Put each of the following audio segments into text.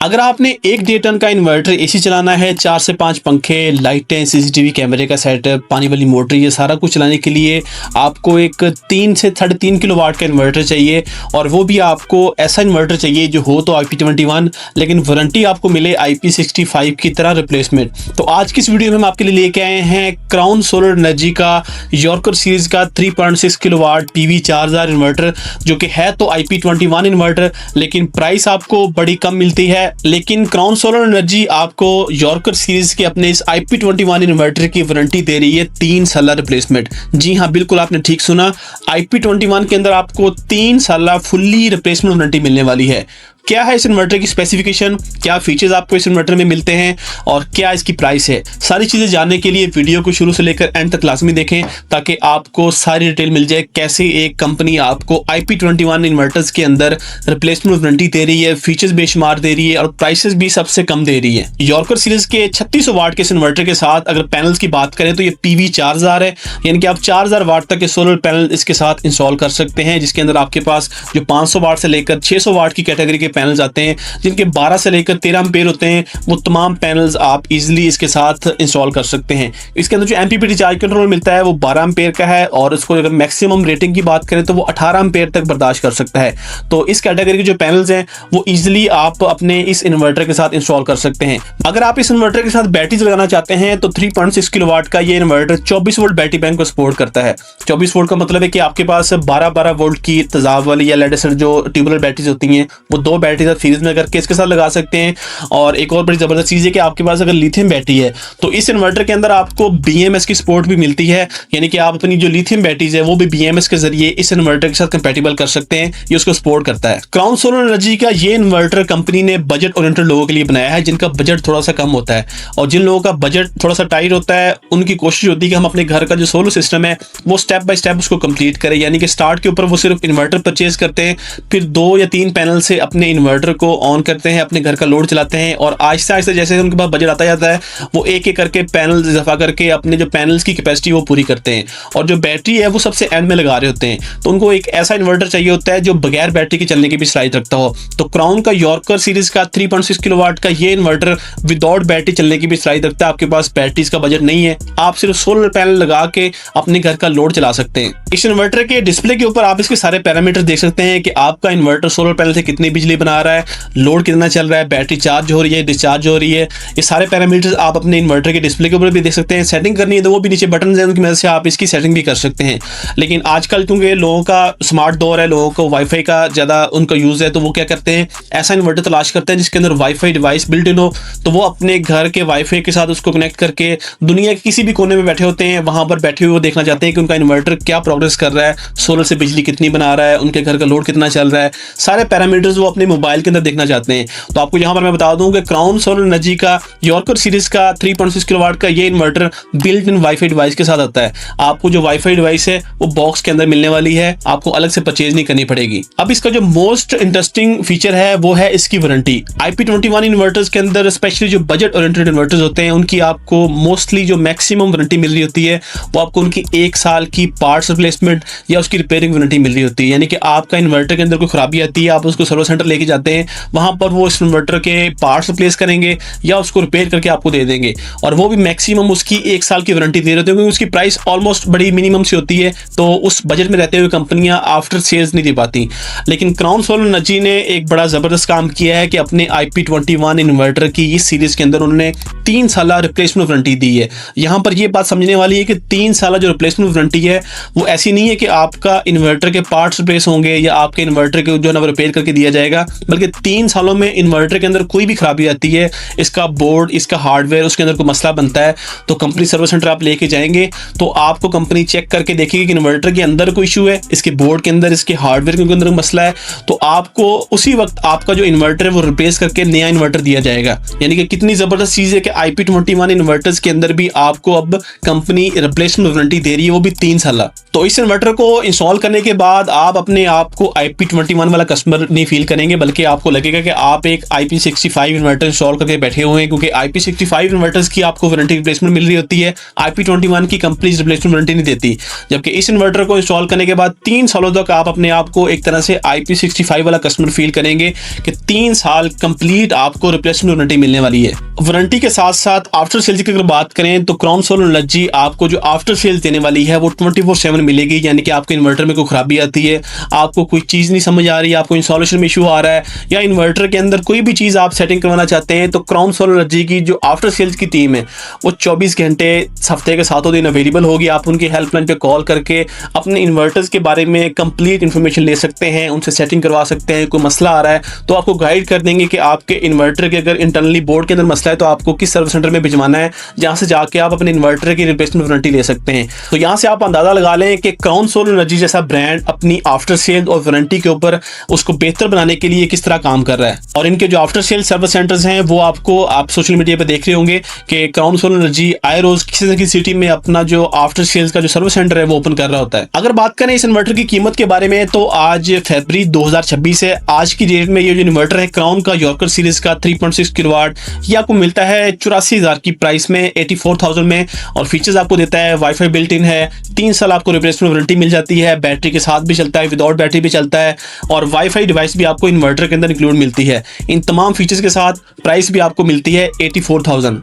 अगर आपने एक डे टन का इन्वर्टर एसी चलाना है, 4 से 5 पंखे, लाइटें, सीसीटीवी कैमरे का सेटअप, पानी वाली मोटर, ये सारा कुछ चलाने के लिए आपको एक 3 से 3.5 किलोवाट का इन्वर्टर चाहिए। और वो भी आपको ऐसा इन्वर्टर चाहिए जो हो तो IP21 लेकिन वारंटी आपको मिले IP65 की तरह रिप्लेसमेंट। तो आज की इस वीडियो में हम आपके लिए लेके आए हैं क्राउन सोलर एनर्जी का यॉर्कर सीरीज का 3.6 किलोवाट PV 4000 इन्वर्टर, जो कि है तो IP21 इन्वर्टर लेकिन प्राइस आपको बड़ी कम मिलती है। लेकिन क्राउन सोलर एनर्जी आपको यॉर्कर सीरीज के अपने इस IP21 इन्वर्टर की वारंटी दे रही है 3 साल रिप्लेसमेंट। जी हाँ, बिल्कुल आपने ठीक सुना, IP21 के अंदर आपको 3 साल फुल्ली रिप्लेसमेंट वारंटी मिलने वाली है। क्या है इस इन्वर्टर की स्पेसिफिकेशन, क्या फीचर्स आपको इस इन्वर्टर में मिलते हैं और क्या इसकी प्राइस है, सारी चीज़ें जानने के लिए वीडियो को शुरू से लेकर एंड तक लाजमी देखें ताकि आपको सारी डिटेल मिल जाए कैसे एक कंपनी आपको IP21 इन्वर्टर्स के अंदर रिप्लेसमेंट वारंटी दे रही है, फीचर्स बेशुमार दे रही है और प्राइसेस भी सबसे कम दे रही है। यॉर्कर सीरीज के 3600 वाट के इस इन्वर्टर के साथ अगर पैनल्स की बात करें तो ये PV 4000 है, यानी कि आप 4000 वाट तक के सोलर पैनल इसके साथ इंस्टॉल कर सकते हैं, जिसके अंदर आपके पास जो 500 वाट से लेकर 600 वाट की कैटेगरी के पैनल्स आते हैं जिनके 12 से लेकर 13 एम्पेयर होते हैं। वो तमाम पैनल्स आप इजीली इसके साथ इंस्टॉल कर सकते हैं। इसके अंदर जो MPPT चार्ज कंट्रोल मिलता है वो 12 एम्पेयर का है और इसको अगर मैक्सिमम रेटिंग की बात करें तो वो 18 एम्पेयर तक बर्दाश्त कर सकता है। तो इस कैटेगरी के जो पैनल्स हैं वो इजीली आप अपने इस इन्वर्टर के साथ इंस्टॉल कर सकते हैं। अगर आप इस इन्वर्टर के साथ बैटरीज लगाना चाहते हैं तो 3.6 किलोवाट का ये इन्वर्टर 24 वोल्ट बैटरी बैंक को सपोर्ट करता है। 24 वोल्ट का मतलब है कि आपके पास 12-12 वोल्ट की तेजाब वाली या लेड एसिड जो ट्यूबुलर बैटरीज होती हैं वो 2 बैटरी सीरीज में करके इसके साथ लगा सकते हैं। और एक और बड़ी जबरदस्त चीज है कि आपके पास अगर लिथियम बैटरी है तो इस इन्वर्टर के अंदर आपको BMS की सपोर्ट भी मिलती है, यानी कि आप अपनी जो लिथियम बैटरीज है वो भी BMS के जरिए इस इन्वर्टर के साथ कंपैटिबल कर सकते हैं। ये उसको सपोर्ट करता है। क्राउन सोलर एनर्जी का ये इन्वर्टर कंपनी ने बजट ओरिएंटेड लोगों के लिए बनाया है जिनका बजट थोड़ा सा कम होता है, और जिन लोगों का बजट थोड़ा सा टाइट होता है उनकी कोशिश होती है कि हम अपने घर का जो सोलर सिस्टम है वो स्टेप बाय स्टेप उसको कंप्लीट करें, यानी कि स्टार्ट के ऊपर वो सिर्फ इन्वर्टर परचेज करते हैं, फिर 2 या 3 पैनल से अपने इन्वर्टर को ऑन करते हैं, अपने घर का लोड चलाते हैं और आहिस्ता आहिस्ता जैसे उनके पास बजट आता जाता है वो एक एक करके पैनल इजाफा करके अपने जो पैनल्स की कैपेसिटी वो पूरी करते हैं। और जो बैटरी है वो सबसे एंड में लगा रहे होते हैं, तो उनको एक ऐसा इन्वर्टर चाहिए होता है जो बगैर बैटरी के चलने की भी सलाहियत रखता हो। तो क्राउन का यॉर्कर सीरीज का 3.6 किलोवाट का ये इन्वर्टर विदाउट बैटरी चलने की भी सलाहियत रखता है। आपके पास बैटरीज का बजट नहीं है, आप सिर्फ सोलर पैनल लगा के अपने घर का लोड चला सकते हैं। इस इन्वर्टर के डिस्प्ले के ऊपर आप इसके सारे पैरामीटर देख सकते हैं कि आपका इन्वर्टर सोलर पैनल से कितनी बिजली बना रहा है, लोड कितना चल रहा है, बैटरी चार्ज हो रही है, डिस्चार्ज हो रही है। ये सारे पैरामीटर्स आप अपने इन्वर्टर के डिस्प्ले के ऊपर भी देख सकते हैं। सेटिंग करनी है तो वो भी नीचे बटन है, उनकी मदद से आप इसकी सेटिंग भी कर सकते हैं। लेकिन आजकल क्योंकि लोगों का स्मार्ट दौर है, लोगों को वाईफाई का ज़्यादा उनका यूज़ है, तो वो क्या करते हैं, ऐसा इन्वर्टर तलाश करते हैं जिसके अंदर वाईफाई डिवाइस बिल्ट इन हो, तो वो अपने घर के वाईफाई के साथ उसको कनेक्ट करके दुनिया के किसी भी कोने में बैठे होते हैं वहाँ पर बैठे हुए वो देखना चाहते हैं कि उनका इन्वर्टर क्या प्रोग्रेस कर रहा है, सोलर से बिजली कितनी बना रहा है, उनके घर का लोड कितना चल रहा है, सारे पैरामीटर्स वो अपने मोबाइल के अंदर देखना चाहते हैं। तो आपको यहाँ पर मैं बता दूं कि क्राउन सोलर एनर्जी का यॉर्कर सीरीज का 3.6 किलोवाट का ये inverter built in wifi device के साथ आता है। आपको जो वाईफाई डिवाइस है वो बॉक्स के अंदर मिलने वाली है, आपको अलग से परचेज नहीं करनी पड़ेगी। अब इसका जो मोस्ट इंटरेस्टिंग फीचर है वो है इसकी वारंटी। IP21 इन्वर्टर्स के अंदर स्पेशली जो बजट ओरिएंटेड इन्वर्टर्स होते हैं उनकी आपको मोस्टली जो मैक्सिमम वारंटी मिल रही होती है वो आपको उनकी 1 साल की पार्ट्स रिप्लेसमेंट या उसकी रिपेयरिंग वारंटी मिल रही होती है। यानी कि आपका इन्वर्टर के अंदर कोई खराबी आती है, आप उसको सर्विस सेंटर लेके जाते हैं, वहां पर वो इस इन्वर्टर के पार्ट्स रिप्लेस करेंगे या उसको रिपेयर करके आपको दे देंगे, और वो भी मैक्सिमम उसकी 1 साल की वारंटी दे रहे होते हैं क्योंकि उसकी प्राइस ऑलमोस्ट बड़ी मिनिमम सी होती है, तो उस बजट में रहते हुए कंपनियां आफ्टर सेल्स नहीं दे पाती। लेकिन क्राउन सोलर एनर्जी ने एक बड़ा जबरदस्त काम किया है कि अपने IP21 इन्वर्टर की इस सीरीज के अंदर उन्होंने 3 साल रिप्लेसमेंट वारंटी दी है। यहाँ पर यह बात समझने वाली है कि 3 साल जो रिप्लेसमेंट वारंटी है वो ऐसी नहीं है कि आपका इन्वर्टर के पार्ट्स रिप्लेस होंगे या आपके इन्वर्टर के जो है ना रिपेयर करके दिया जाएगा, बल्कि 3 सालों में इन्वर्टर के अंदर कोई भी खराबी आती है, इसका बोर्ड, इसका हार्डवेयर, उसके अंदर कोई मसला बनता है तो कंपनी सर्विस सेंटर आप लेके जाएंगे तो आपको कंपनी चेक करके देखेगी कि इन्वर्टर के अंदर कोई इशू है, इसके बोर्ड के अंदर, इसके हार्डवेयर के अंदर मसला है, तो आपको उसी वक्त आपका जो इन्वर्टर है वो रिप्लेस करके नया इन्वर्टर दिया जाएगा। यानी कि कितनी जबरदस्त चीज है कि IP21 इन्वर्टर्स के अंदर भी आपको अब कंपनी रिप्लेसमेंट वारंटी दे रही है, वो भी 3 साल। तो इस इन्वर्टर को इंस्टॉल करने के बाद आप अपने आप को IP21 वाला कस्टमर नहीं फील करेंगे पड़ेंगे, बल्कि आपको लगेगा कि आप एक IP65 इन्वर्टर इंस्टॉल करके बैठे हुए हैं, क्योंकि IP65 इन्वर्टर्स की आपको वारंटी रिप्लेसमेंट मिल रही होती है। IP21 की कंपनी रिप्लेसमेंट वारंटी नहीं देती, जबकि इस इन्वर्टर को इंस्टॉल करने के बाद 3 सालों तक आप अपने आप को एक तरह से IP65 वाला कस्टमर फील करेंगे कि 3 साल कंप्लीट आपको रिप्लेसमेंट वारंटी मिलने वाली है। वारंटी के साथ साथ आफ्टर सेल्स की अगर बात करें तो क्राउन सोलर एनर्जी आपको जो आफ्टर सेल्स देने वाली है वो 24/7 मिलेगी। यानी कि आपके इन्वर्टर में कोई खराबी आती है, आपको कोई चीज़ नहीं समझ आ रही है, आपको इंस्टॉलेशन में इशू आ रहा है, या इन्वर्टर के अंदर कोई भी चीज़ आप सेटिंग करवाना चाहते हैं, तो क्राउन सोलर एनर्जी की जो आफ्टर सेल्स की टीम है वो 24 घंटे हफ्ते के 7 दिन अवेलेबल होगी। आप उनकी हेल्पलाइन पे कॉल करके अपने इन्वर्टर्स के बारे में कंप्लीट इन्फॉर्मेशन ले सकते हैं, उनसे सेटिंग करवा सकते हैं। कोई मसला आ रहा है तो आपको गाइड कर देंगे कि आपके इन्वर्टर के अगर इंटरनली बोर्ड के अंदर मसला है तो आपको किस सर्विस सेंटर में भिजवाना है, जहां से जाके आप अपने इन्वर्टर की रिप्लेसमेंट वारंटी ले सकते हैं। तो यहां से आप अंदाजा लगा लें कि क्राउन सोलर एनर्जी जैसा ब्रांड अपनी आफ्टर सेल और वारंटी के ऊपर उसको बेहतर बनाने के लिए किस तरह काम कर रहा है। और इनके जो आफ्टर सेल सर्विस सेंटर्स हैं वो आपको आप सोशल मीडिया पर देख रहे होंगे कि क्राउन सोलर एनर्जी आए रोज किसी न किसी सिटी में अपना जो आफ्टर सेल्स का जो सर्विस सेंटर है वो ओपन कर रहा होता है। अगर बात करें इस इन्वर्टर की कीमत के बारे में तो आज फरवरी 2026 है। आज की डेट में ये जो इन्वर्टर है क्राउन का यॉर्कर सीरीज का 3.6 किलोवाट, ये आपको मिलता है 84,000 की प्राइस में, 84,000 में। और फीचर्स आपको देता है, वाईफाई बिल्ट इन है, 3 साल आपको रिप्लेसमेंट वारंटी मिल जाती है, बैटरी के साथ भी चलता है, विदाउट बैटरी भी चलता है, और वाईफाई डिवाइस भी आपको इन्वर्टर के अंदर इंक्लूड मिलती है। इन तमाम फीचर्स के साथ प्राइस भी आपको मिलती है 84,000।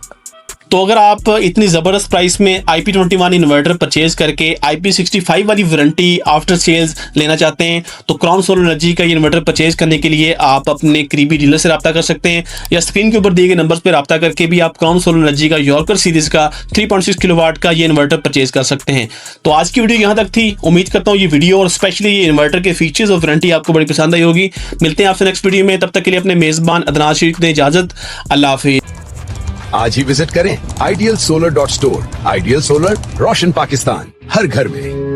तो अगर आप इतनी ज़बरदस्त प्राइस में IP21 इन्वर्टर परचेज करके IP65 वाली वारंटी आफ्टर सेल्स लेना चाहते हैं तो क्राउन सोलर एनर्जी का ये इन्वर्टर परचेज करने के लिए आप अपने करीबी डीलर से रब्ता कर सकते हैं, या स्क्रीन के ऊपर दिए गए नंबर्स पर रब्ता करके भी आप क्राउन सोलर एनर्जी का यॉर्कर सीरीज का 3.6 किलोवाट का ये इन्वर्टर परचेज कर सकते हैं। तो आज की वीडियो यहाँ तक थी। उम्मीद करता हूँ ये वीडियो और स्पेशली ये इन्वर्टर के फीचर्स और वारंटी आपको बड़ी पसंद आई होगी। मिलते हैं आपसे नेक्स्ट वीडियो में, तब तक के लिए अपने मेज़बान अदनान शरीफ ने इजाज़त। अल्लाह हाफिज़। आज ही विजिट करें idealsolar.store। आइडियल सोलर, रोशन पाकिस्तान, हर घर में।